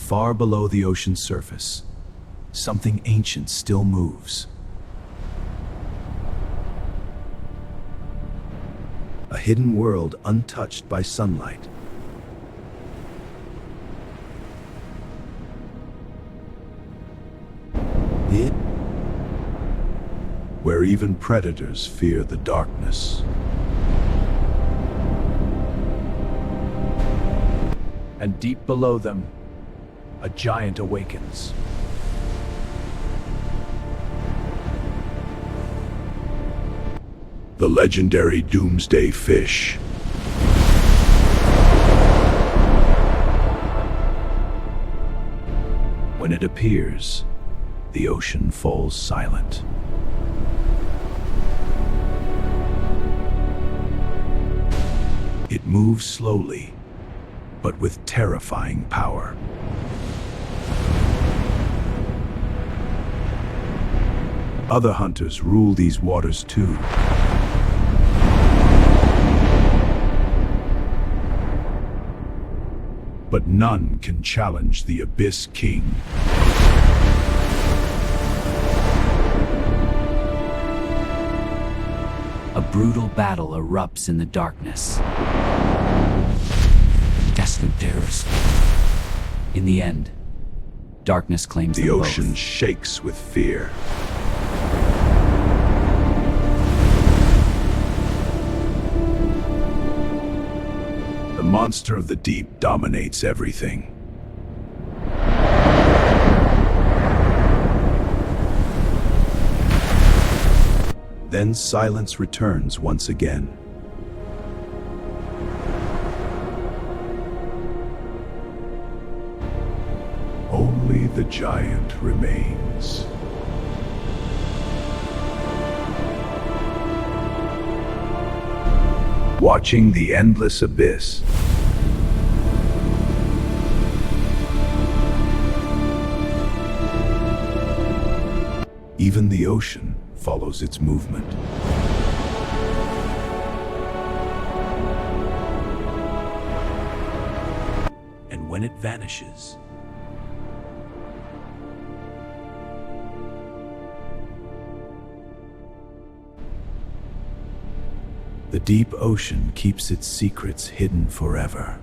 Far below the ocean's surface, something ancient still moves. A hidden world untouched by sunlight. Where even predators fear the darkness. And deep below them, a giant awakens. The legendary Doomsday Fish. When it appears, the ocean falls silent. It moves slowly, but with terrifying power. Other hunters rule these waters too. But none can challenge the Abyss King. A brutal battle erupts in the darkness. Desolate terrors. In the end, darkness claims The them ocean both. shakes with fear. The monster of the deep dominates everything. Then silence returns once again. Only the giant remains. Watching the endless abyss. Even the ocean follows its movement. And when it vanishes, the deep ocean keeps its secrets hidden forever.